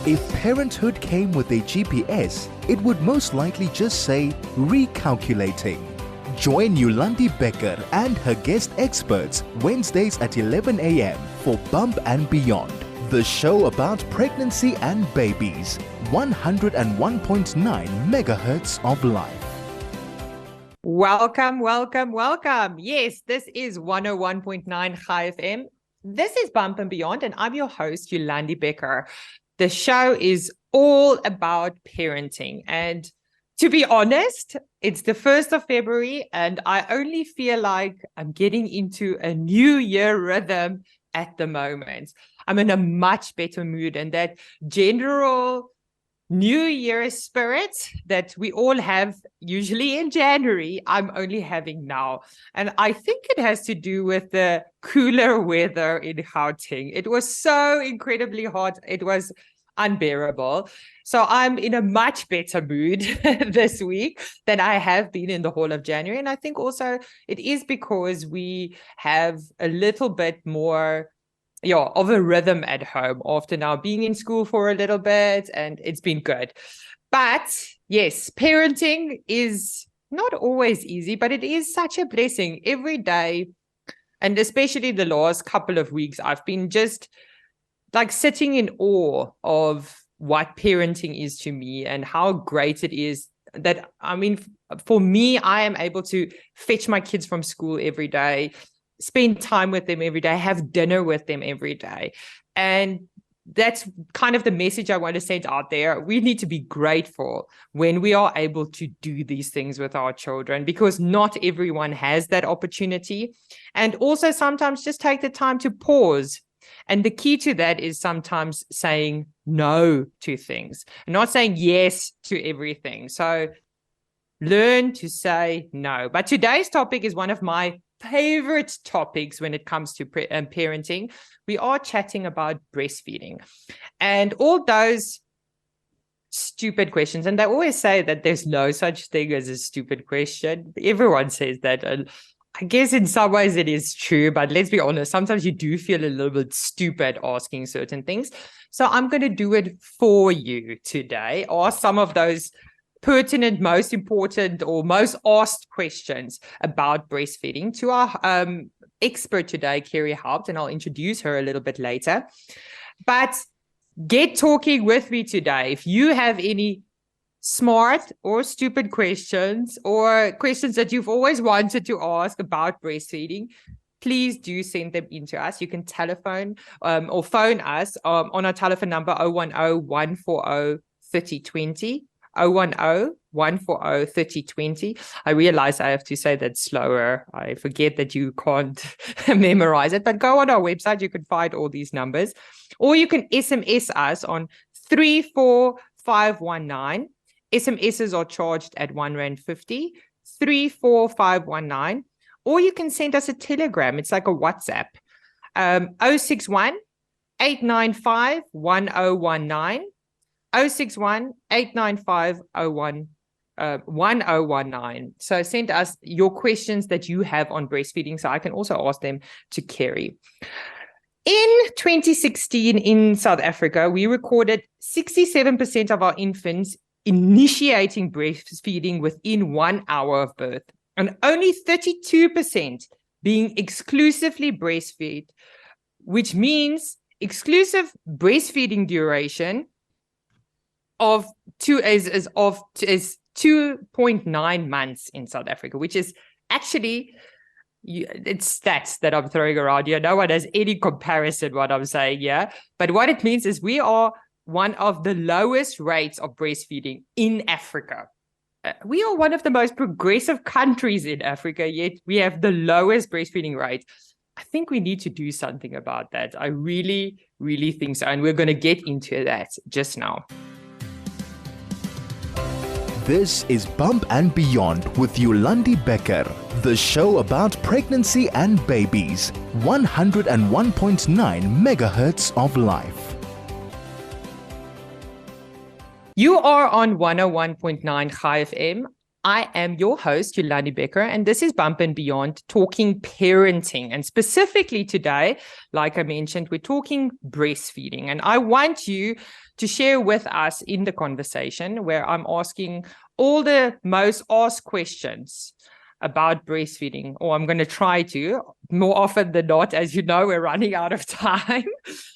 If parenthood came with a GPS, it would most likely just say recalculating. Join Yolandi Becker and her guest experts Wednesdays at 11 a.m. for Bump and Beyond, the show about pregnancy and babies. 101.9 megahertz of life. Welcome, welcome, welcome. Yes, this is 101.9 Chai FM. This is Bump and Beyond, and I'm your host, Yolandi Becker. The show is all about parenting. And to be honest, it's the 1st of February, and I only feel like I'm getting into a new year rhythm at the moment. I'm in a much better mood, and that general New Year spirit that we all have usually in January, I'm only having now. And I think it has to do with the cooler weather in Gauteng. It was so incredibly hot. It was unbearable. So I'm in a much better mood this week than I have been in the whole of January. And I think also it is because we have a little bit more of a rhythm at home after now being in school for a little bit, and it's been good. But yes, parenting is not always easy, but it is such a blessing every day. And especially the last couple of weeks, I've been just like sitting in awe of what parenting is to me and how great it is that, I mean, for me, I am able to fetch my kids from school every day, spend time with them every day, have dinner with them every day. And that's kind of the message I want to send out there. We need to be grateful when we are able to do these things with our children, because not everyone has that opportunity. And also sometimes just take the time to pause. And the key to that is sometimes saying no to things, not saying yes to everything. So learn to say no. But today's topic is one of my favorite topics when it comes to parenting. We are chatting about breastfeeding and all those stupid questions. And they always say that there's no such thing as a stupid question. Everyone says that. And I guess in some ways it is true, but let's be honest, sometimes you do feel a little bit stupid asking certain things. So I'm going to do it for you today. Ask some of those pertinent, most important, or most asked questions about breastfeeding to our expert today, Carey Haupt, and I'll introduce her a little bit later. But get talking with me today. If you have any smart or stupid questions or questions that you've always wanted to ask about breastfeeding, please do send them in to us. You can telephone or phone us on our telephone number 010-140-3020. 010-140-3020. I realize I have to say that slower. I forget that you can't memorize it, but go on our website. You can find all these numbers, or you can SMS us on 34519. SMSs are charged at R1.50, 34519, or you can send us a telegram. It's like a WhatsApp, 061 895 1019. 061-895-1019. So send us your questions that you have on breastfeeding, so I can also ask them to Carey. In 2016 in South Africa, we recorded 67% of our infants initiating breastfeeding within 1 hour of birth, and only 32% being exclusively breastfed, which means exclusive breastfeeding duration of 2.9 months in South Africa, which is actually, it's stats that I'm throwing around here. No one has any comparison what I'm saying here. But what it means is we are one of the lowest rates of breastfeeding in Africa. We are one of the most progressive countries in Africa, yet we have the lowest breastfeeding rate. I think we need to do something about that. I really, really think so. And we're going to get into that just now. This is Bump and Beyond with Yolandi Becker, the show about pregnancy and babies. 101.9 megahertz of life. You are on 101.9 Chai FM. I am your host, Yolandi Becker, and this is Bump and Beyond, talking parenting. And specifically today, like I mentioned, we're talking breastfeeding. And I want you to share with us in the conversation where I'm asking all the most asked questions about breastfeeding, or I'm going to try to more often than not. As you know, we're running out of time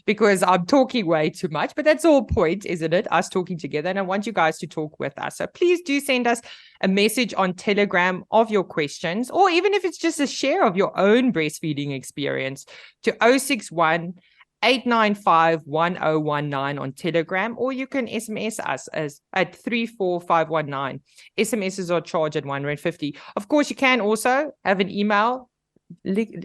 because I'm talking way too much, but that's all point, isn't it? Us talking together. And I want you guys to talk with us. So please do send us a message on Telegram of your questions, or even if it's just a share of your own breastfeeding experience to 061 895 1019 on Telegram, or you can SMS us at 34519. SMSs are charged at R1.50. Of course, you can also have an email.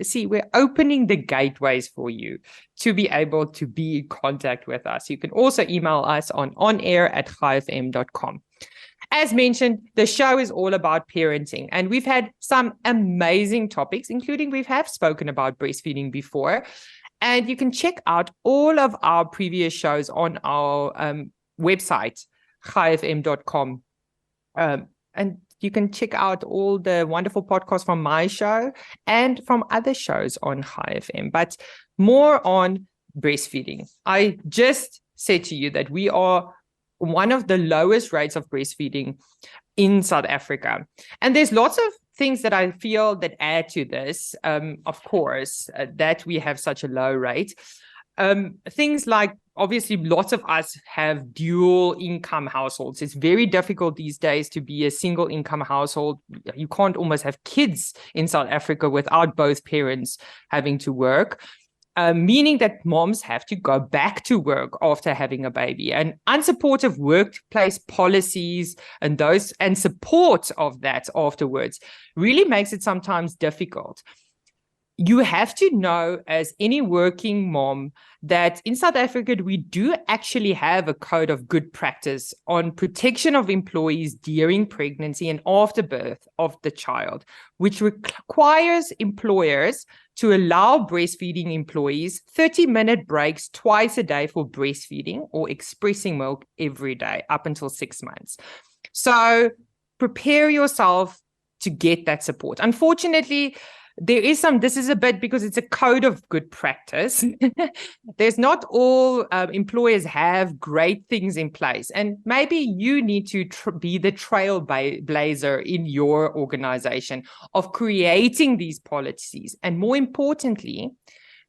See, we're opening the gateways for you to be able to be in contact with us. You can also email us on air@chaifm.com. As mentioned, the show is all about parenting, and we've had some amazing topics, including we have spoken about breastfeeding before. And you can check out all of our previous shows on our website, chaifm.com. And you can check out all the wonderful podcasts from my show and from other shows on Chai FM. But more on breastfeeding. I just said to you that we are one of the lowest rates of breastfeeding in South Africa. And there's lots of things that I feel that add to this, of course, that we have such a low rate. Things like, obviously, lots of us have dual income households. It's very difficult these days to be a single income household. You can't almost have kids in South Africa without both parents having to work. Meaning that moms have to go back to work after having a baby, and unsupportive workplace policies and support of that afterwards really makes it sometimes difficult. You have to know, as any working mom, that in South Africa, we do actually have a code of good practice on protection of employees during pregnancy and after birth of the child, which requires employers to allow breastfeeding employees 30-minute breaks twice a day for breastfeeding or expressing milk every day up until 6 months. So prepare yourself to get that support. Unfortunately, this is a bit, because it's a code of good practice. There's not all employers have great things in place. And maybe you need to be the trailblazer in your organization of creating these policies. And more importantly,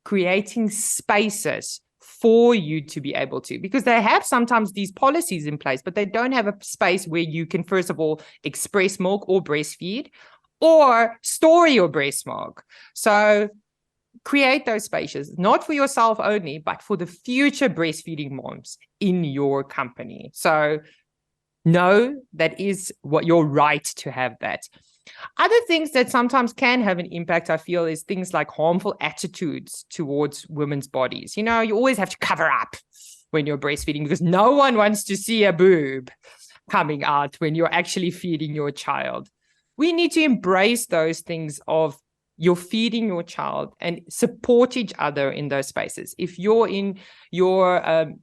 creating spaces for you to be able to, because they have sometimes these policies in place, but they don't have a space where you can, first of all, express milk or breastfeed, or store your breast milk. So create those spaces, not for yourself only, but for the future breastfeeding moms in your company. So know that is what your right to have that. Other things that sometimes can have an impact, I feel, is things like harmful attitudes towards women's bodies. You know, you always have to cover up when you're breastfeeding because no one wants to see a boob coming out when you're actually feeding your child. We need to embrace those things of you're feeding your child and support each other in those spaces. If you're in your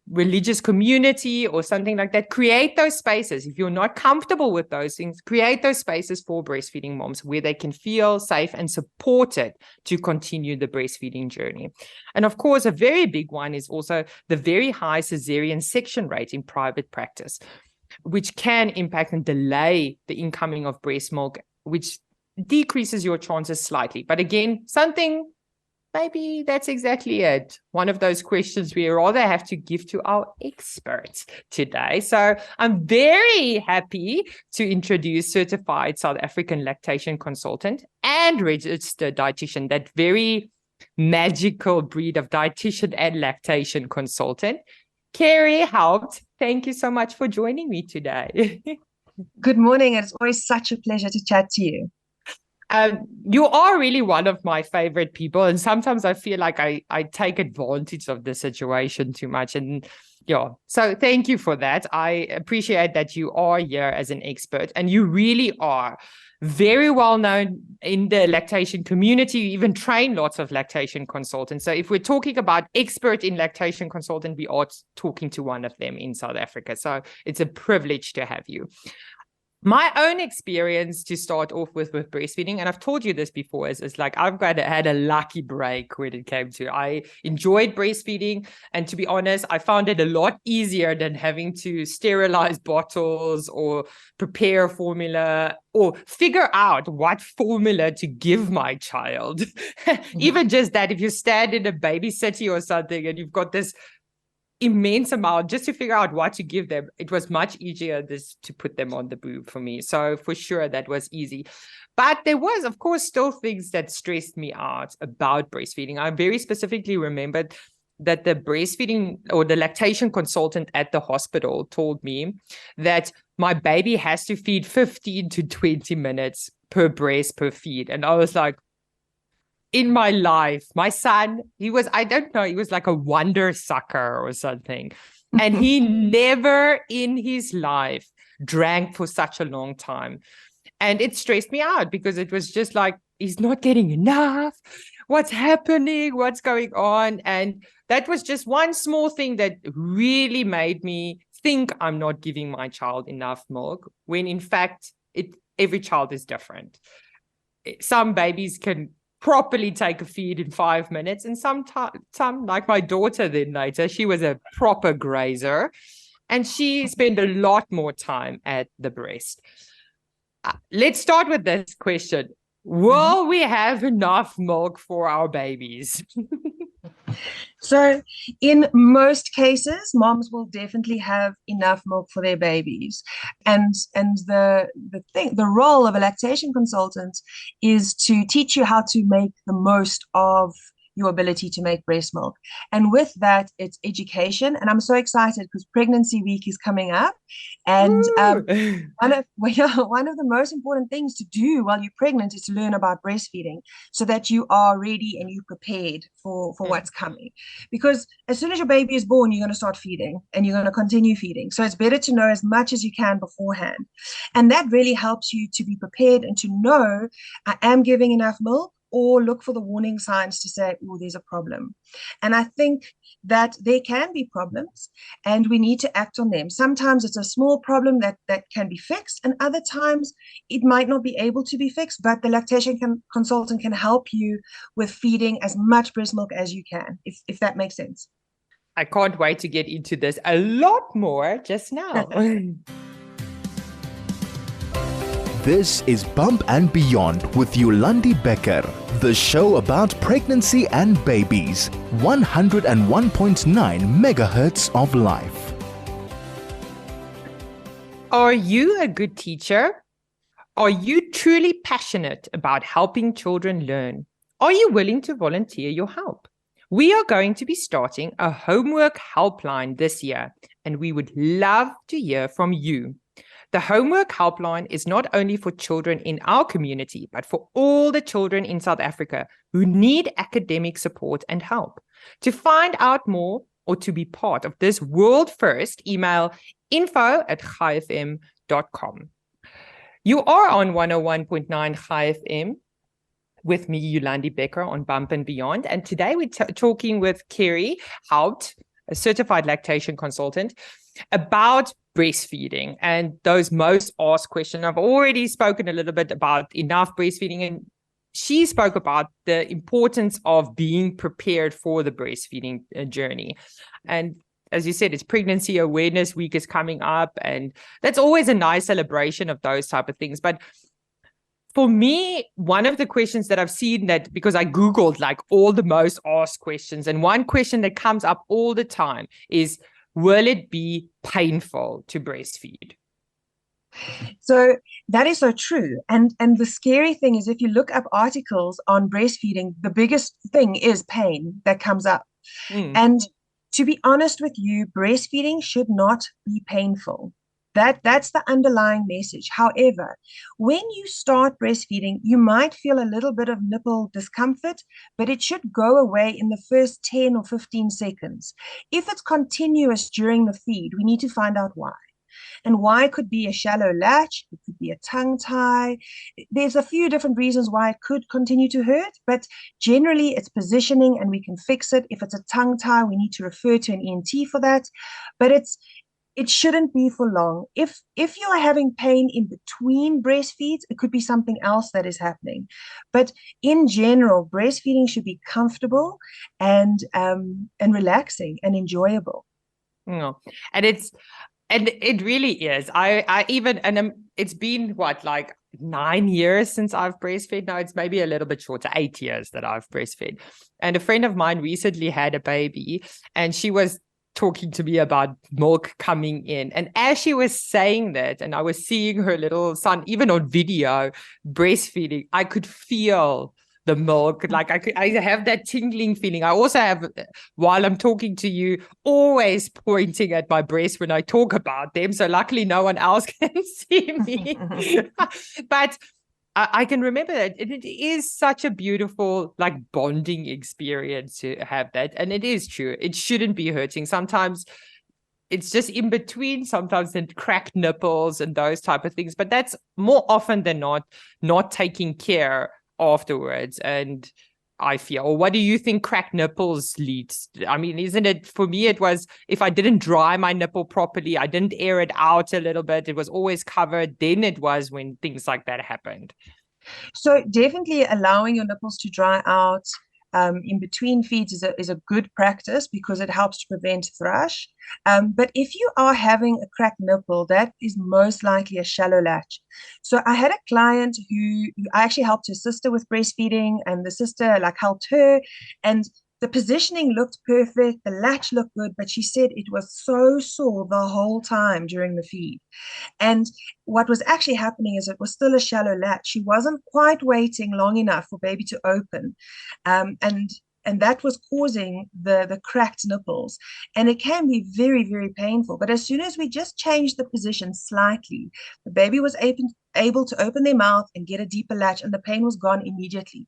religious community or something like that, create those spaces. If you're not comfortable with those things, create those spaces for breastfeeding moms where they can feel safe and supported to continue the breastfeeding journey. And of course, a very big one is also the very high cesarean section rate in private practice, which can impact and delay the incoming of breast milk, which decreases your chances slightly. But again, maybe that's exactly it. One of those questions we rather have to give to our experts today. So I'm very happy to introduce certified South African lactation consultant and registered dietitian, that very magical breed of dietitian and lactation consultant, Carey Haupt. Thank you so much for joining me today. Good morning. It's always such a pleasure to chat to you. You are really one of my favorite people. And sometimes I feel like I take advantage of the situation too much. And yeah, so thank you for that. I appreciate that you are here as an expert, and you really are very well known in the lactation community. You even train lots of lactation consultants. So if we're talking about expert in lactation consultant, we are talking to one of them in South Africa. So it's a privilege to have you. My own experience to start off with breastfeeding, and I've told you this before, is like I've had a lucky break when it came to, I enjoyed breastfeeding. And to be honest, I found it a lot easier than having to sterilize bottles or prepare formula or figure out what formula to give my child. Even just that, if you stand in a baby city or something and you've got this immense amount just to figure out what to give them, it was much easier to put them on the boob for me. So for sure that was easy. But there was, of course, still things that stressed me out about breastfeeding. I very specifically remembered that the breastfeeding or the lactation consultant at the hospital told me that my baby has to feed 15 to 20 minutes per breast per feed. And I was like, in my life, my son, he was like a wonder sucker or something. And he never in his life drank for such a long time. And it stressed me out because it was just like, he's not getting enough. What's happening? What's going on? And that was just one small thing that really made me think I'm not giving my child enough milk, when in fact, every child is different. Some babies can properly take a feed in 5 minutes, and some like my daughter then later, she was a proper grazer and she spent a lot more time at the breast. Let's start with this question. Will we have enough milk for our babies? So in most cases, moms will definitely have enough milk for their babies. And the role of a lactation consultant is to teach you how to make the most of your ability to make breast milk. And with that, it's education. And I'm so excited because Pregnancy Week is coming up. And one of the most important things to do while you're pregnant is to learn about breastfeeding so that you are ready and you're prepared for what's coming. Because as soon as your baby is born, you're going to start feeding and you're going to continue feeding. So it's better to know as much as you can beforehand. And that really helps you to be prepared and to know, I am giving enough milk, or look for the warning signs to say, oh, there's a problem. And I think that there can be problems and we need to act on them. Sometimes it's a small problem that can be fixed, and other times it might not be able to be fixed, but the lactation consultant can help you with feeding as much breast milk as you can, if that makes sense. I can't wait to get into this a lot more just now. This is Bump and Beyond with Yolandi Becker, the show about pregnancy and babies. 101.9 megahertz of life. Are you a good teacher? Are you truly passionate about helping children learn? Are you willing to volunteer your help? We are going to be starting a homework helpline this year, and we would love to hear from you. The Homework Helpline is not only for children in our community, but for all the children in South Africa who need academic support and help. To find out more or to be part of this world first, email info@chaifm.com. You are on 101.9 Chai FM with me, Yolandi Becker, on Bump and Beyond. And today we're talking with Carey Haupt, a certified lactation consultant, about breastfeeding and those most asked questions. I've already spoken a little bit about enough breastfeeding, and she spoke about the importance of being prepared for the breastfeeding journey. And as you said, it's Pregnancy Awareness Week is coming up, and that's always a nice celebration of those type of things. But for me, one of the questions that I've seen, that because I Googled like all the most asked questions, and one question that comes up all the time is, will it be painful to breastfeed? So that is so true. And the scary thing is, if you look up articles on breastfeeding, the biggest thing is pain that comes up. And to be honest with you, breastfeeding should not be painful. That's the underlying message. However, when you start breastfeeding, you might feel a little bit of nipple discomfort, but it should go away in the first 10 or 15 seconds. If it's continuous during the feed, we need to find out why. And why could be a shallow latch, it could be a tongue tie. There's a few different reasons why it could continue to hurt, but generally it's positioning and we can fix it. If it's a tongue tie, we need to refer to an ENT for that. But It shouldn't be for long. If you are having pain in between breastfeeds, it could be something else that is happening. But in general, breastfeeding should be comfortable and relaxing and enjoyable. No. And it really is. I even, it's been what, like 9 years since I've breastfed. Now it's maybe a little bit shorter, 8 years that I've breastfed. And a friend of mine recently had a baby, and she was talking to me about milk coming in. And as she was saying that, and I was seeing her little son, even on video, breastfeeding, I could feel the milk. Like I have that tingling feeling. I also have, while I'm talking to you, always pointing at my breast when I talk about them. So luckily no one else can see me. But I can remember that it is such a beautiful, like, bonding experience to have that. And it is true. It shouldn't be hurting. Sometimes it's just in between, sometimes then cracked nipples and those type of things. But that's more often than not taking care afterwards. And I feel, or what do you think cracked nipples leads? I mean, isn't it, for me, it was, if I didn't dry my nipple properly, I didn't air it out a little bit, it was always covered, then it was when things like that happened. So definitely allowing your nipples to dry out in between feeds is a good practice because it helps to prevent thrush. But if you are having a cracked nipple, that is most likely a shallow latch. So I had a client who I actually helped her sister with breastfeeding, and the sister like helped her, and the positioning looked perfect, the latch looked good, but she said it was so sore the whole time during the feed. And what was actually happening is it was still a shallow latch. She wasn't quite waiting long enough for baby to open. And that was causing the cracked nipples. And it can be very, very painful. But as soon as we just changed the position slightly, the baby was able to open their mouth and get a deeper latch, and the pain was gone immediately.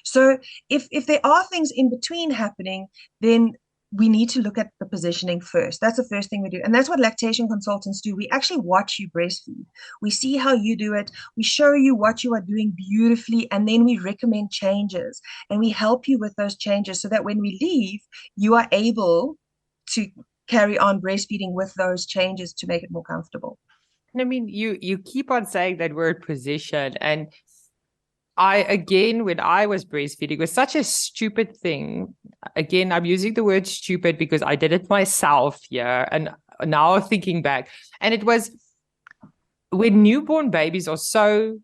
So if there are things in between happening, then we need to look at the positioning first. That's the first thing we do. And that's what lactation consultants do. We actually watch you breastfeed. We see how you do it. We show you what you are doing beautifully. And then we recommend changes. And we help you with those changes so that when we leave, you are able to carry on breastfeeding with those changes to make it more comfortable. I mean, you keep on saying that word position, and when I was breastfeeding, it was such a stupid thing. Again, I'm using the word stupid because I did it myself here. And now thinking back, and it was when newborn babies are so,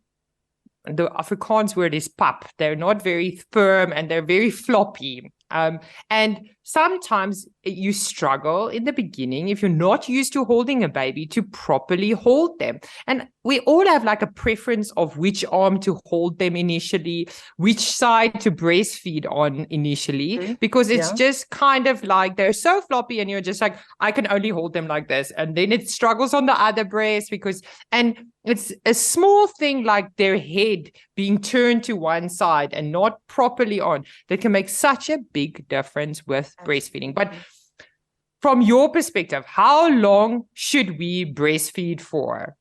the Afrikaans word is pap. They're not very firm and they're very floppy. And sometimes you struggle in the beginning if you're not used to holding a baby to properly hold them. And we all have like a preference of which arm to hold them initially, which side to breastfeed on initially, because it's just kind of like they're so floppy and you're just like, I can only hold them like this. And then it struggles on the other breast and it's a small thing like their head being turned to one side and not properly on that can make such a big difference with breastfeeding. But from your perspective, how long should we breastfeed for?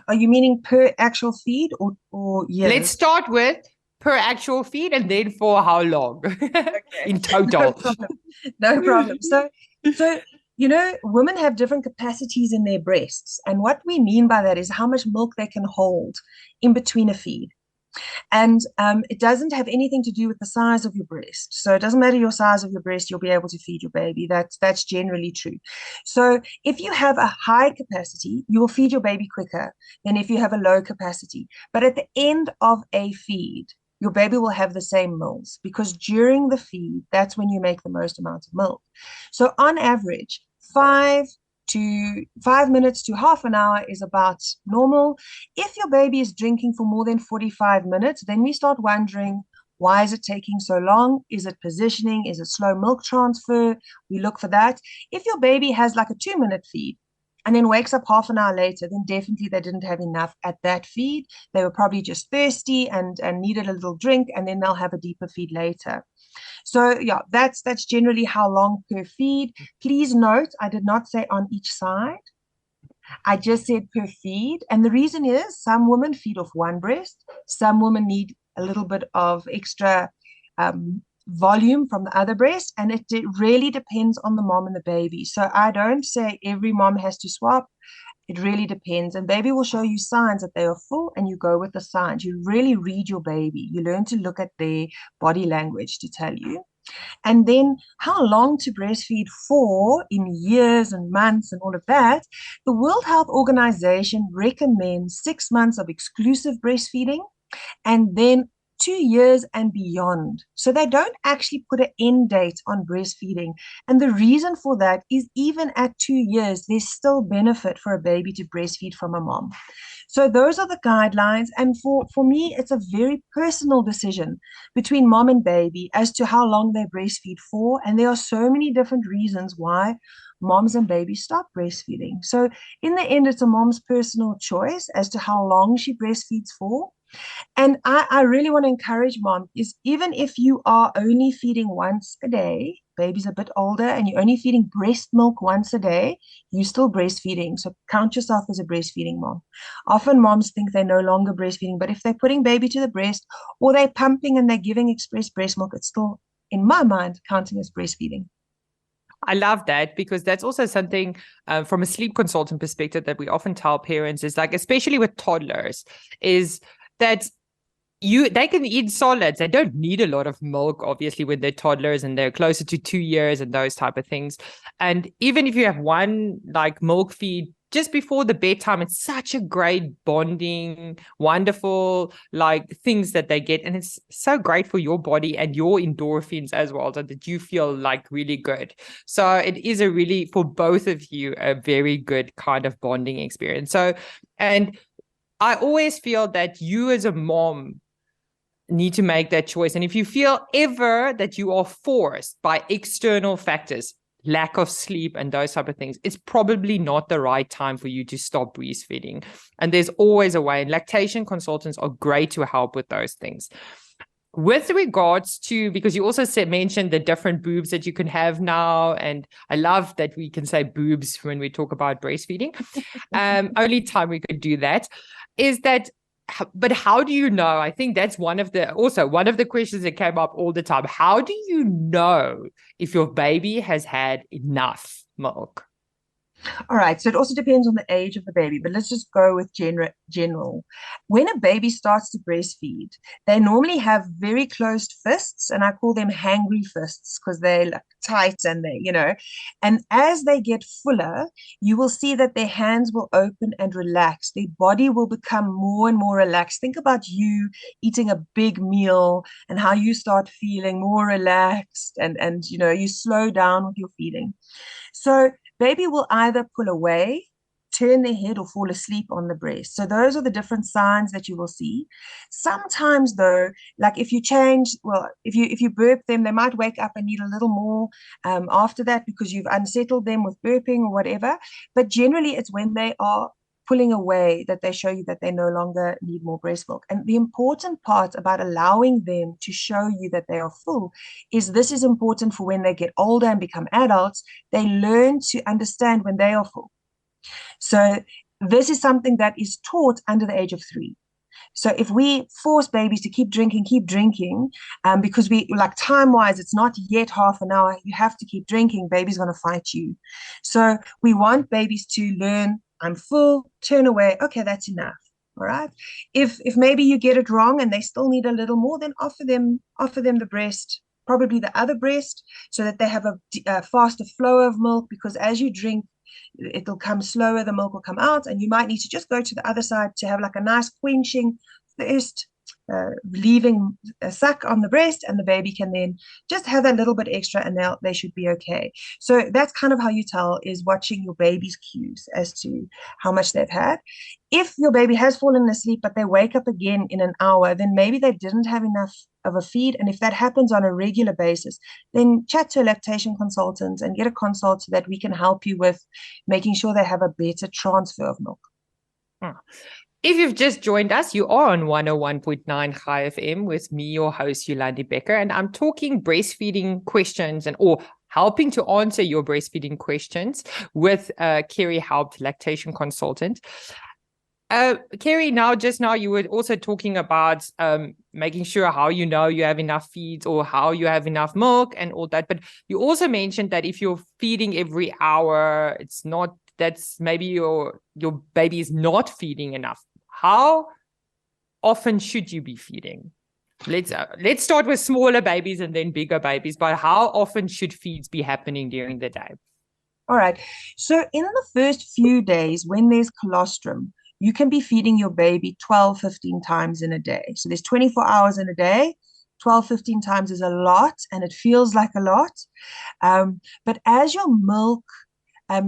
Are you meaning per actual feed or years? Let's start with per actual feed and then for how long in total. No problem. So women have different capacities in their breasts. And what we mean by that is how much milk they can hold in between a feed. And it doesn't have anything to do with the size of your breast. So it doesn't matter your size of your breast, you'll be able to feed your baby. That's generally true. So if you have a high capacity, you will feed your baby quicker than if you have a low capacity. But at the end of a feed, your baby will have the same mils because during the feed, that's when you make the most amount of milk. So on average, 5 minutes to half an hour is about normal. If your baby is drinking for more than 45 minutes, then we start wondering, why is it taking so long? Is it positioning? Is it slow milk transfer? We look for that. If your baby has like a 2-minute feed and then wakes up half an hour later, then definitely they didn't have enough at that feed. They were probably just thirsty and needed a little drink, and then they'll have a deeper feed later. So yeah, that's generally how long per feed. Please note, I did not say on each side. I just said per feed. And the reason is some women feed off one breast. Some women need a little bit of extra volume from the other breast, and it really depends on the mom and the baby. So I don't say every mom has to swap. It really depends. And baby will show you signs that they are full, and you go with the signs. You really read your baby. You learn to look at their body language to tell you. And then how long to breastfeed for in years and months and all of that. The World Health Organization recommends 6 months of exclusive breastfeeding, and then 2 years and beyond. So they don't actually put an end date on breastfeeding. And the reason for that is even at 2 years, there's still benefit for a baby to breastfeed from a mom. So those are the guidelines. And for me, it's a very personal decision between mom and baby as to how long they breastfeed for. And there are so many different reasons why moms and babies stop breastfeeding. So in the end, it's a mom's personal choice as to how long she breastfeeds for. And I really want to encourage mom is even if you are only feeding once a day, baby's a bit older, and you're only feeding breast milk once a day, you're still breastfeeding. So count yourself as a breastfeeding mom. Often moms think they're no longer breastfeeding, but if they're putting baby to the breast or they're pumping and they're giving express breast milk, it's still, in my mind, counting as breastfeeding. I love that, because that's also something from a sleep consultant perspective that we often tell parents is like, especially with toddlers, is that they can eat solids. They don't need a lot of milk, obviously, when they're toddlers and they're closer to 2 years and those type of things. And even if you have one like milk feed just before the bedtime, it's such a great bonding, wonderful like things that they get. And it's so great for your body and your endorphins as well, so that you feel like really good. So it is a really, for both of you, a very good kind of bonding experience. So, and I always feel that you as a mom need to make that choice. And if you feel ever that you are forced by external factors, lack of sleep and those type of things, it's probably not the right time for you to stop breastfeeding. And there's always a way. And lactation consultants are great to help with those things. With regards to, because you also mentioned the different boobs that you can have now, and I love that we can say boobs when we talk about breastfeeding. Only time we could do that is that, but how do you know? I think that's one of the questions that came up all the time. How do you know if your baby has had enough milk? All right, so it also depends on the age of the baby, but let's just go with general. When a baby starts to breastfeed, they normally have very closed fists, and I call them hangry fists because they're like tight and and as they get fuller, you will see that their hands will open and relax. Their body will become more and more relaxed. Think about you eating a big meal and how you start feeling more relaxed, and you slow down with your feeding. So baby will either pull away, turn their head, or fall asleep on the breast. So those are the different signs that you will see. Sometimes though, like if you burp them, they might wake up and need a little more after that because you've unsettled them with burping or whatever. But generally it's when they are pulling away that they show you that they no longer need more breast milk. And the important part about allowing them to show you that they are full is this is important for when they get older and become adults. They learn to understand when they are full. So this is something that is taught under the age of 3. So if we force babies to keep drinking, because we like time-wise, it's not yet half an hour, you have to keep drinking, baby's going to fight you. So we want babies to learn, I'm full, turn away, okay, that's enough. All right. If maybe you get it wrong and they still need a little more, then offer them the breast, probably the other breast, so that they have a faster flow of milk, because as you drink, it'll come slower, the milk will come out, and you might need to just go to the other side to have like a nice quenching first, leaving a suck on the breast, and the baby can then just have a little bit extra and they should be okay. So that's kind of how you tell, is watching your baby's cues as to how much they've had. If your baby has fallen asleep but they wake up again in an hour, then maybe they didn't have enough of a feed. And if that happens on a regular basis, then chat to a lactation consultant and get a consult so that we can help you with making sure they have a better transfer of milk. If you've just joined us, you are on 101.9 Chai FM with me, your host, Yolandi Becker, and I'm talking breastfeeding questions or helping to answer your breastfeeding questions with Carey Haupt, lactation consultant. Carey, just now you were also talking about making sure how you know you have enough feeds or how you have enough milk and all that. But you also mentioned that if you're feeding every hour, that's maybe your baby is not feeding enough. How often should you be feeding? Let's start with smaller babies and then bigger babies. But how often should feeds be happening during the day? All right. So in the first few days, when there's colostrum, you can be feeding your baby 12, 15 times in a day. So there's 24 hours in a day. 12, 15 times is a lot, and it feels like a lot. But as your milk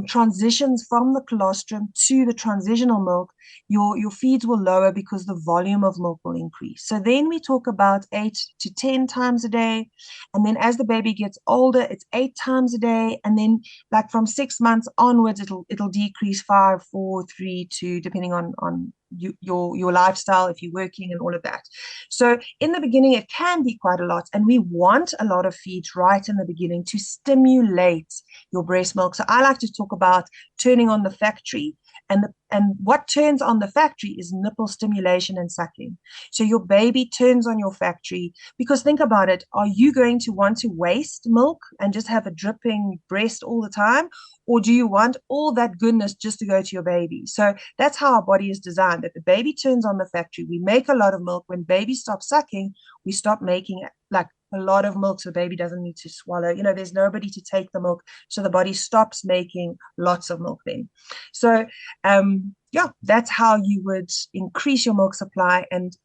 transitions from the colostrum to the transitional milk, your feeds will lower because the volume of milk will increase. So then we talk about 8 to 10 times a day. And then as the baby gets older, it's 8 times a day. And then like from 6 months onwards, it'll decrease 5, 4, 3, 2, depending on your lifestyle, if you're working and all of that. So in the beginning, it can be quite a lot. And we want a lot of feeds right in the beginning to stimulate your breast milk. So I like to talk about turning on the factory, and what turns on the factory is nipple stimulation and sucking. So your baby turns on your factory, because think about it, are you going to want to waste milk and just have a dripping breast all the time? Or do you want all that goodness just to go to your baby? So that's how our body is designed, that the baby turns on the factory. We make a lot of milk. When baby stops sucking, we stop making like a lot of milk, so the baby doesn't need to swallow. There's nobody to take the milk, so the body stops making lots of milk then. So that's how you would increase your milk supply, and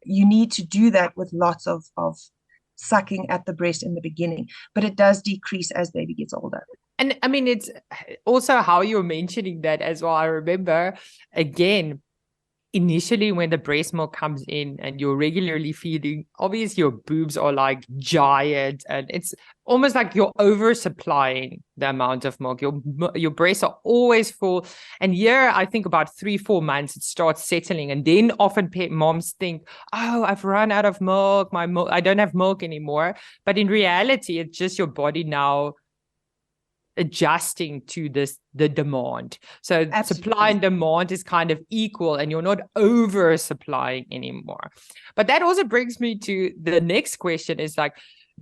you need to do that with lots of sucking at the breast in the beginning, but it does decrease as baby gets older. And I mean, it's also how you're mentioning that as well. I remember, again, initially when the breast milk comes in and you're regularly feeding, obviously your boobs are like giant, and it's almost like you're oversupplying the amount of milk. Your breasts are always full. And here, I think about 3-4 months, it starts settling. And then often moms think, oh, I've run out of milk. I don't have milk anymore. But in reality, it's just your body now adjusting to the demand. So absolutely, supply and demand is kind of equal, and you're not over supplying anymore. But that also brings me to the next question, is like,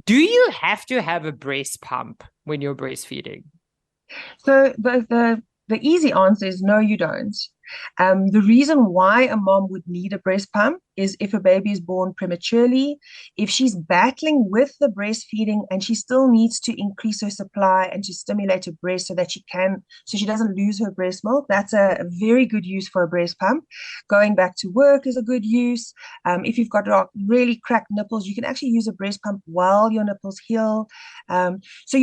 do you have to have a breast pump when you're breastfeeding? So the easy answer is no, you don't. The reason why a mom would need a breast pump is if a baby is born prematurely, if she's battling with the breastfeeding and she still needs to increase her supply and to stimulate her breast so she doesn't lose her breast milk. That's a very good use for a breast pump. Going back to work is a good use. If you've got really cracked nipples, you can actually use a breast pump while your nipples heal. So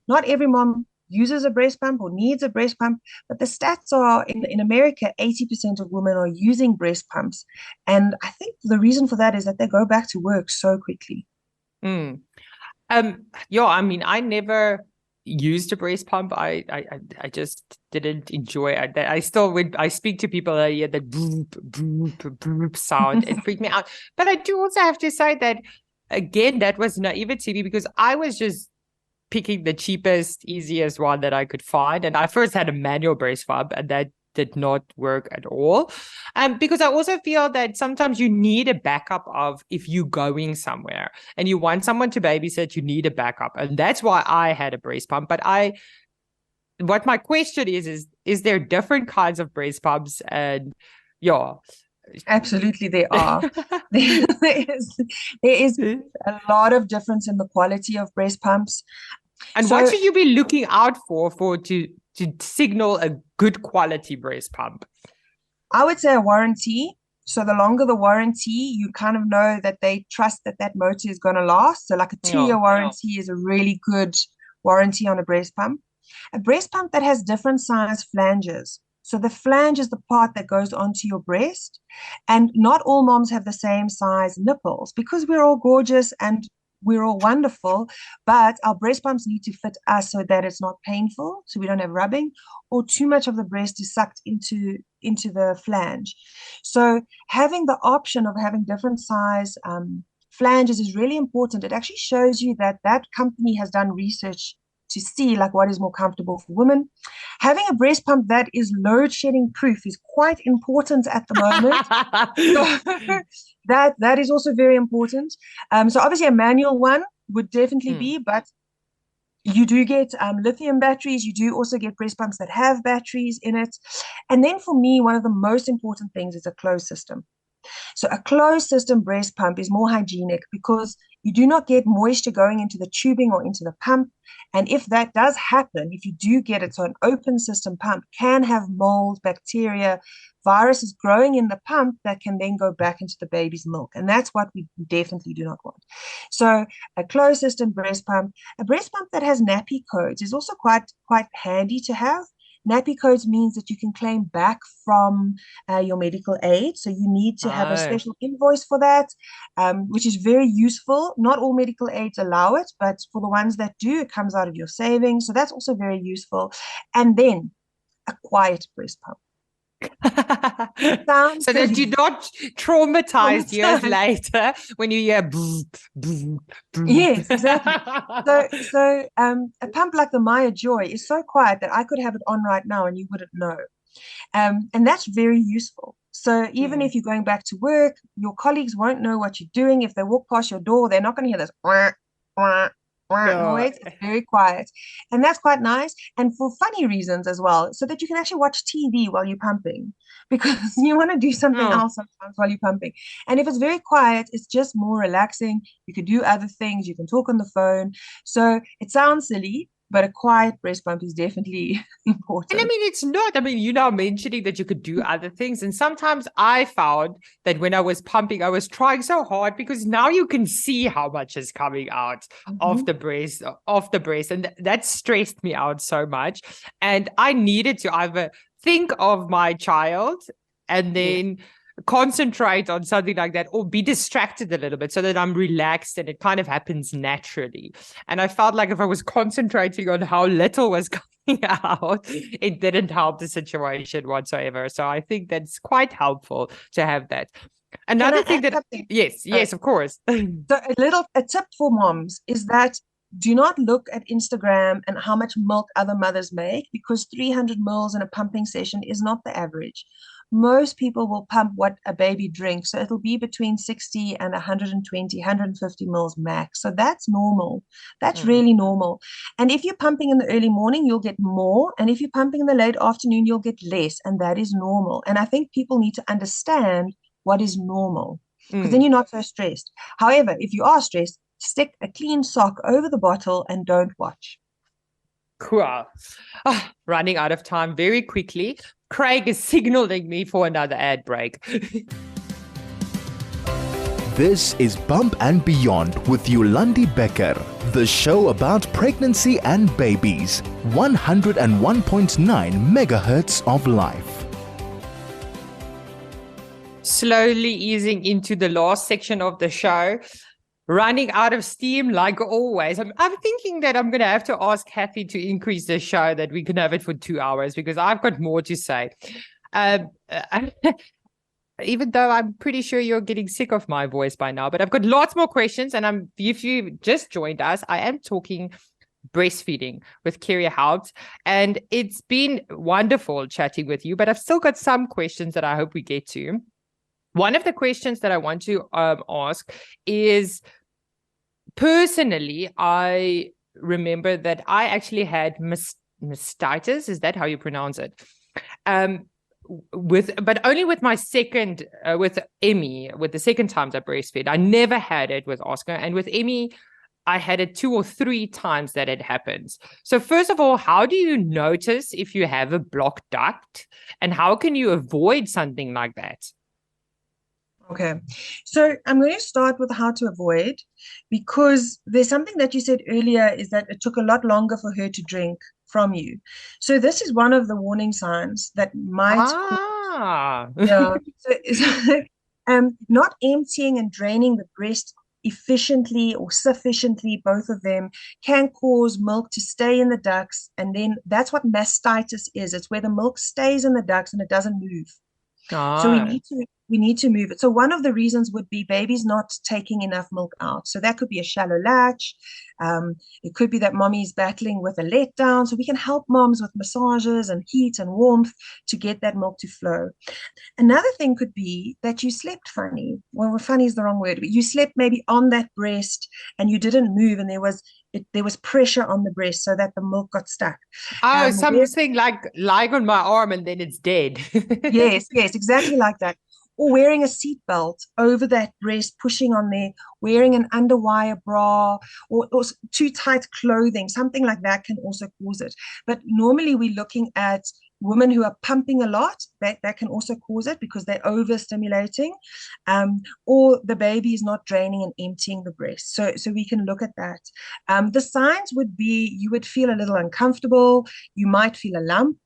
not every mom uses a breast pump or needs a breast pump, but the stats are in America, 80% of women are using breast pumps. And I think the reason for that is that they go back to work so quickly. I mean, I never used a breast pump. I just didn't enjoy it. I still, when I speak to people, I hear that boop, boop, boop sound. It freaked me out. But I do also have to say that, again, that was naivety, because I was just picking the cheapest, easiest one that I could find. And I first had a manual breast pump, and that did not work at all. Because I also feel that sometimes you need a backup of if you're going somewhere and you want someone to babysit, you need a backup. And that's why I had a breast pump. But what my question is there different kinds of breast pumps? And absolutely, there are. there is a lot of difference in the quality of breast pumps. And what should you be looking out for to signal a good quality breast pump? I would say a warranty. So the longer the warranty, you kind of know that they trust that motor is going to last. So like a 2-year warranty is a really good warranty on a breast pump. A breast pump that has different size flanges. So the flange is the part that goes onto your breast. And not all moms have the same size nipples, because we're all gorgeous and we're all wonderful, but our breast pumps need to fit us so that it's not painful, so we don't have rubbing, or too much of the breast is sucked into the flange. So having the option of having different size flanges is really important. It actually shows you that company has done research to see like what is more comfortable for women. Having a breast pump that is load shedding proof is quite important at the moment. So that is also very important. So obviously a manual one would definitely be, but you do get lithium batteries. You do also get breast pumps that have batteries in it. And then for me, one of the most important things is a closed system. So a closed system breast pump is more hygienic because you do not get moisture going into the tubing or into the pump. And if that does happen, if you do get it, so an open system pump can have mold, bacteria, viruses growing in the pump that can then go back into the baby's milk. And that's what we definitely do not want. So a closed system breast pump, a breast pump that has nappy codes is also quite handy to have. Nappy codes means that you can claim back from your medical aid. So you need to have a special invoice for that, which is very useful. Not all medical aids allow it, but for the ones that do, it comes out of your savings. So that's also very useful. And then a quiet breast pump. So that you're not traumatized years later when you hear Yes, exactly. So a pump like the Maya Joy is so quiet that I could have it on right now and you wouldn't know. And that's very useful. So even if you're going back to work, your colleagues won't know what you're doing. If they walk past your door, they're not going to hear this noise. It's very quiet. And that's quite nice. And for funny reasons as well, so that you can actually watch TV while you're pumping, because you want to do something else sometimes while you're pumping. And if it's very quiet, it's just more relaxing. You can do other things. You can talk on the phone. So it sounds silly, but a quiet breast pump is definitely important. And I mean, it's not. I mean, you're now mentioning that you could do other things. And sometimes I found that when I was pumping, I was trying so hard because now you can see how much is coming out of the breast. And that stressed me out so much. And I needed to either think of my child and then concentrate on something like that, or be distracted a little bit so that I'm relaxed and it kind of happens naturally. And I felt like if I was concentrating on how little was coming out, it didn't help the situation whatsoever. So I think that's quite helpful to have that. Another thing that yes, of course. So a tip for moms is that do not look at Instagram and how much milk other mothers make, because 300 mils in a pumping session is not the average. Most people will pump what a baby drinks. So it'll be between 60 and 120, 150 mils max. So that's normal. That's really normal. And if you're pumping in the early morning, you'll get more. And if you're pumping in the late afternoon, you'll get less. And that is normal. And I think people need to understand what is normal, because then you're not so stressed. However, if you are stressed, stick a clean sock over the bottle and don't watch. Cool. Running out of time very quickly. Craig is signaling me for another ad break. This is Bump and Beyond with Yolandi Becker, the show about pregnancy and babies. 101.9 megahertz of life. Slowly easing into the last section of the show. Running out of steam like always. I'm thinking that I'm going to have to ask Kathy to increase the show, that we can have it for 2 hours, because I've got more to say. Even though I'm pretty sure you're getting sick of my voice by now, but I've got lots more questions. And if you just joined us, I am talking breastfeeding with Carey Haupt, and it's been wonderful chatting with you, but I've still got some questions that I hope we get to. One of the questions that I want to ask is, personally, I remember that I actually had mastitis. Is that how you pronounce it? But only with my second, with Emmy, with the second times I breastfed. I never had it with Oscar. And with Emmy, I had it 2 or 3 times that it happens. So first of all, how do you notice if you have a blocked duct? And how can you avoid something like that? Okay, so I'm going to start with how to avoid, because there's something that you said earlier, is that it took a lot longer for her to drink from you. So this is one of the warning signs that might not emptying and draining the breast efficiently or sufficiently, both of them, can cause milk to stay in the ducts. And then that's what mastitis is. It's where the milk stays in the ducts and it doesn't move. So we need to we need to move it. So one of the reasons would be babies not taking enough milk out. So that could be a shallow latch. It could be that mommy's battling with a letdown. So we can help moms with massages and heat and warmth to get that milk to flow. Another thing could be that you slept funny. Well, funny is the wrong word, but you slept maybe on that breast and you didn't move, and there was pressure on the breast so that the milk got stuck. Oh, something like lying on my arm and then it's dead. Yes, exactly like that. Or wearing a seatbelt over that breast, pushing on there, wearing an underwire bra, or too tight clothing, something like that can also cause it. But normally we're looking at women who are pumping a lot, that can also cause it because they're overstimulating, or the baby is not draining and emptying the breast. So we can look at that. The signs would be you would feel a little uncomfortable, you might feel a lump,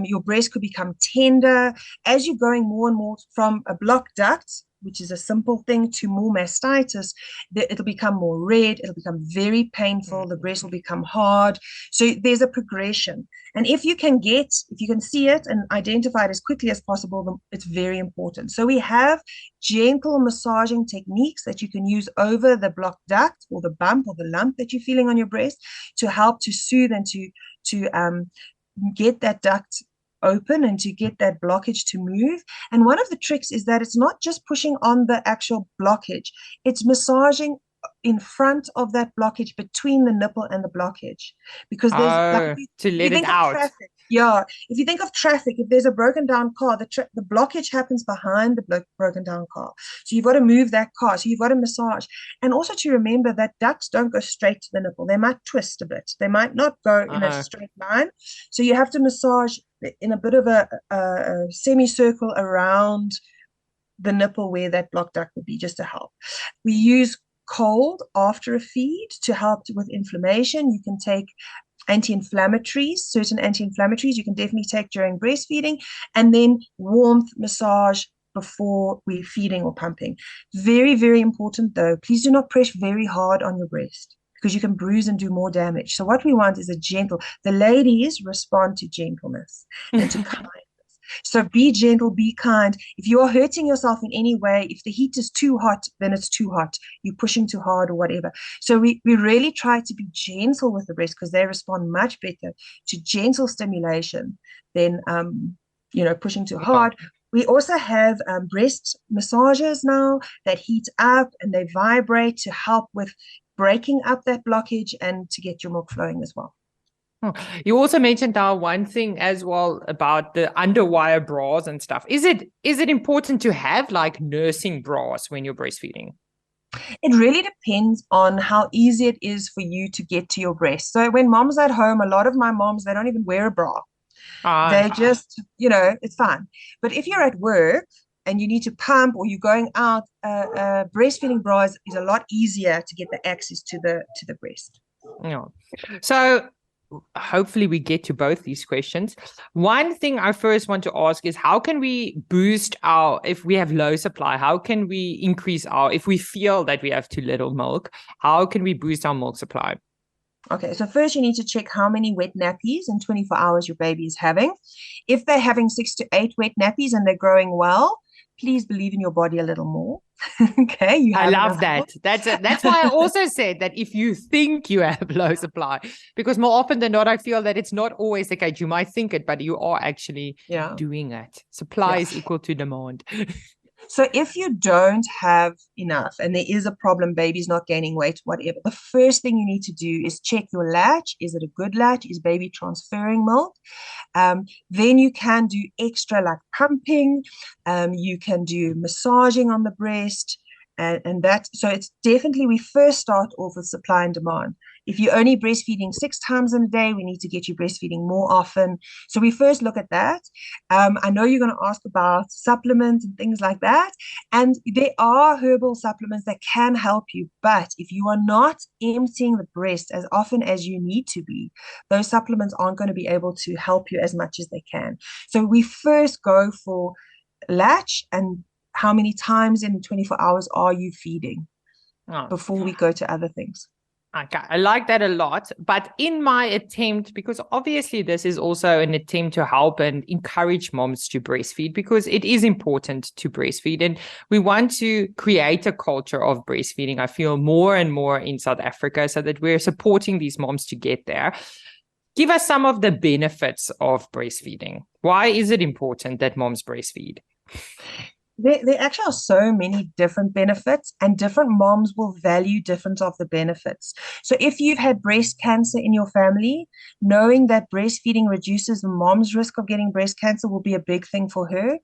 your breast could become tender. As you're going more and more from a blocked duct, which is a simple thing, to more mastitis, it'll become more red, it'll become very painful, the breast will become hard. So there's a progression. And if you can see it and identify it as quickly as possible, it's very important. So we have gentle massaging techniques that you can use over the blocked duct or the bump or the lump that you're feeling on your breast to help to soothe and to get that duct open and to get that blockage to move. And one of the tricks is that it's not just pushing on the actual blockage, it's massaging in front of that blockage, between the nipple and the blockage, because there's to let it out. Traffic, yeah, if you think of traffic, if there's a broken down car, the blockage happens behind the broken down car, so you've got to move that car, so you've got to massage. And also to remember that ducts don't go straight to the nipple, they might twist a bit, they might not go in a straight line, so you have to massage in a bit of a semicircle around the nipple where that blocked duct would be, just to help. We use cold after a feed to help with inflammation. You can take anti-inflammatories, certain anti-inflammatories you can definitely take during breastfeeding, and then warmth massage before we're feeding or pumping. Very, very important though, please do not press very hard on your breast because you can bruise and do more damage. So what we want is the ladies respond to gentleness and to kindness. So be gentle, be kind. If you are hurting yourself in any way, if the heat is too hot, then it's too hot. You're pushing too hard or whatever. So we really try to be gentle with the breast because they respond much better to gentle stimulation than pushing too hard. We also have breast massages now that heat up and they vibrate to help with breaking up that blockage and to get your milk flowing as well. You also mentioned now one thing as well about the underwire bras and stuff. Is it important to have like nursing bras when you're breastfeeding? It really depends on how easy it is for you to get to your breast. So when mom's at home, a lot of my moms, they don't even wear a bra. They just, it's fine. But if you're at work and you need to pump or you're going out, breastfeeding bra is a lot easier to get the access to the breast. Yeah. So hopefully we get to both these questions. One thing I first want to ask is how can we boost if we have low supply, how can we increase if we feel that we have too little milk, how can we boost our milk supply? Okay, so first you need to check how many wet nappies in 24 hours your baby is having. If they're having 6 to 8 wet nappies and they're growing well, please believe in your body a little more. Okay, I love that. That's why I also said that if you think you have low supply, because more often than not, I feel that it's not always the case. You might think it, but you are actually doing it. Supply is equal to demand. So if you don't have enough and there is a problem, baby's not gaining weight, whatever, the first thing you need to do is check your latch. Is it a good latch? Is baby transferring milk? Then you can do extra like pumping. You can do massaging on the breast. And that, so it's definitely, we first start off with supply and demand. If you're only breastfeeding 6 times in a day, we need to get you breastfeeding more often. So we first look at that. I know you're going to ask about supplements and things like that. And there are herbal supplements that can help you. But if you are not emptying the breast as often as you need to be, those supplements aren't going to be able to help you as much as they can. So we first go for latch and how many times in 24 hours are you feeding before we go to other things. Okay, I like that a lot. But in my attempt, because obviously this is also an attempt to help and encourage moms to breastfeed, because it is important to breastfeed. And we want to create a culture of breastfeeding, I feel, more and more in South Africa, so that we're supporting these moms to get there. Give us some of the benefits of breastfeeding. Why is it important that moms breastfeed? There actually are so many different benefits, and different moms will value different of the benefits. So if you've had breast cancer in your family, knowing that breastfeeding reduces the mom's risk of getting breast cancer will be a big thing for her.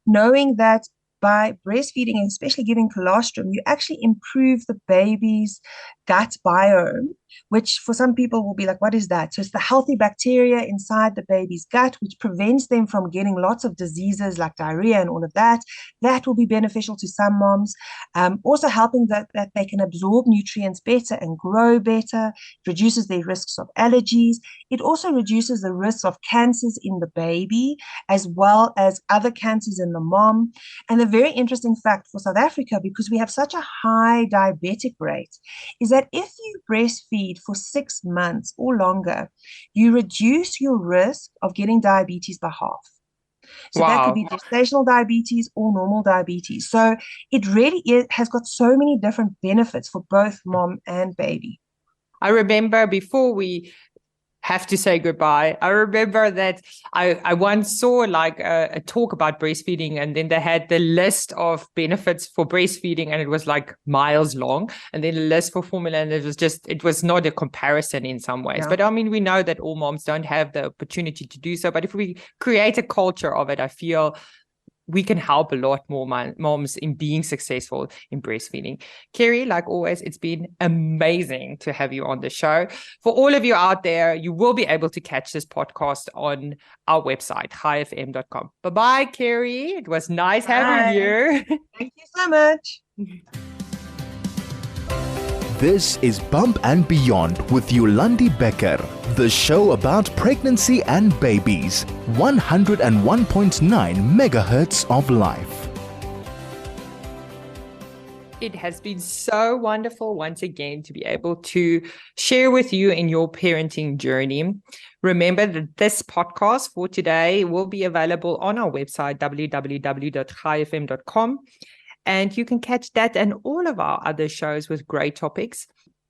Knowing that by breastfeeding, and especially giving colostrum, you actually improve the baby's gut biome, which for some people will be like, what is that? So it's the healthy bacteria inside the baby's gut, which prevents them from getting lots of diseases like diarrhea and all of that. That will be beneficial to some moms. Also helping that they can absorb nutrients better and grow better. It reduces their risks of allergies. It also reduces the risk of cancers in the baby, as well as other cancers in the mom. And a very interesting fact for South Africa, because we have such a high diabetic rate, is that if you breastfeed for 6 months or longer, you reduce your risk of getting diabetes by half. So that could be gestational diabetes or normal diabetes. So it really has got so many different benefits for both mom and baby. I remember before we have to say goodbye, I remember that I once saw like a talk about breastfeeding, and then they had the list of benefits for breastfeeding, and it was like miles long, and then the list for formula, and it was not a comparison in some ways. Yeah. But I mean, we know that all moms don't have the opportunity to do so, but if we create a culture of it, I feel we can help a lot more moms in being successful in breastfeeding. Carey, like always, it's been amazing to have you on the show. For all of you out there, you will be able to catch this podcast on our website, highfm.com. Bye-bye, Carey. It was nice having you. Thank you so much. This is Bump and Beyond with Yolandi Becker, the show about pregnancy and babies. 101.9 megahertz of life. It has been so wonderful once again to be able to share with you in your parenting journey. Remember that this podcast for today will be available on our website, www.highfm.com. And you can catch that and all of our other shows with great topics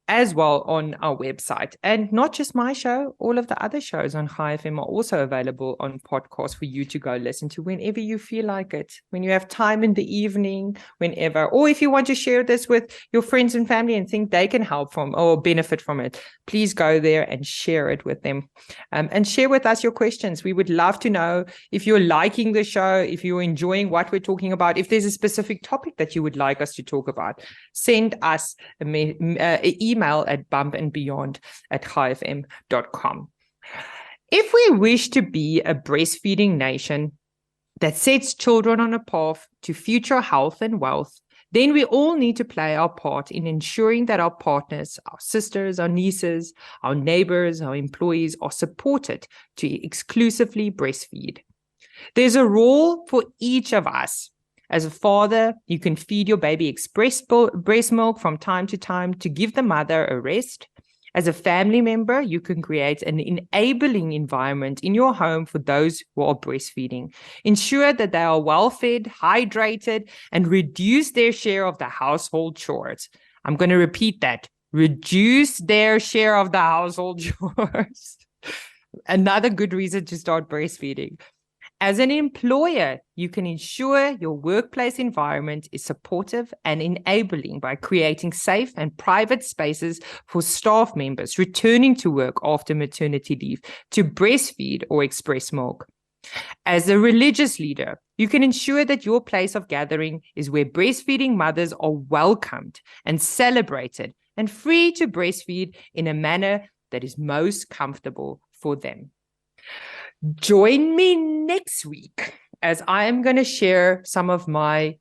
as well on our website. And not just my show, all of the other shows on High FM are also available on podcast for you to go listen to whenever you feel like it, when you have time in the evening, whenever. Or if you want to share this with your friends and family and think they can help from or benefit from it, please go there and share it with them. And share with us your questions. We would love to know if you're liking the show, if you're enjoying what we're talking about, if there's a specific topic that you would like us to talk about. Send us an email at bumpandbeyond@highfm.com. If we wish to be a breastfeeding nation that sets children on a path to future health and wealth, then we all need to play our part in ensuring that our partners, our sisters, our nieces, our neighbors, our employees are supported to exclusively breastfeed. There's a role for each of us. As a father, you can feed your baby express breast milk from time to time to give the mother a rest. As a family member, you can create an enabling environment in your home for those who are breastfeeding. Ensure that they are well fed, hydrated, and reduce their share of the household chores. I'm going to repeat that. Reduce their share of the household chores. Another good reason to start breastfeeding. As an employer, you can ensure your workplace environment is supportive and enabling by creating safe and private spaces for staff members returning to work after maternity leave to breastfeed or express milk. As a religious leader, you can ensure that your place of gathering is where breastfeeding mothers are welcomed and celebrated and free to breastfeed in a manner that is most comfortable for them. Join me next week as I am going to share some of my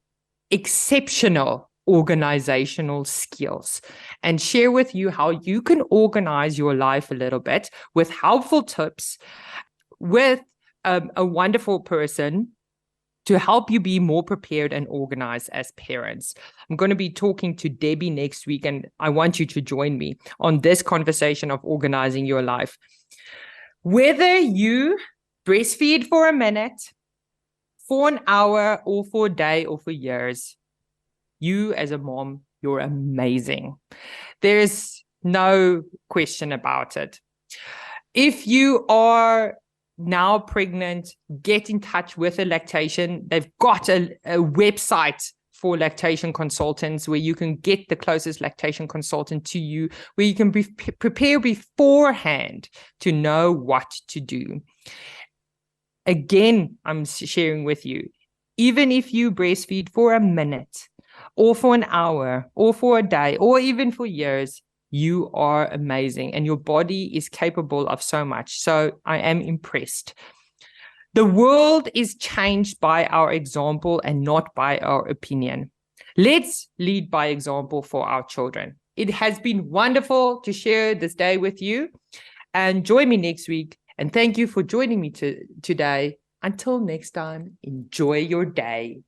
exceptional organizational skills and share with you how you can organize your life a little bit with helpful tips with a wonderful person to help you be more prepared and organized as parents. I'm going to be talking to Debbie next week, and I want you to join me on this conversation of organizing your life. Whether you breastfeed for a minute, for an hour, or for a day, or for years, you as a mom, you're amazing. There's no question about it. If you are now pregnant, get in touch with a lactation. They've got a website for lactation consultants where you can get the closest lactation consultant to you, where you can prepare beforehand to know what to do. Again, I'm sharing with you, even if you breastfeed for a minute or for an hour or for a day or even for years, you are amazing and your body is capable of so much. So I am impressed. The world is changed by our example and not by our opinion. Let's lead by example for our children. It has been wonderful to share this day with you, and join me next week. And thank you for joining me today. Until next time, enjoy your day.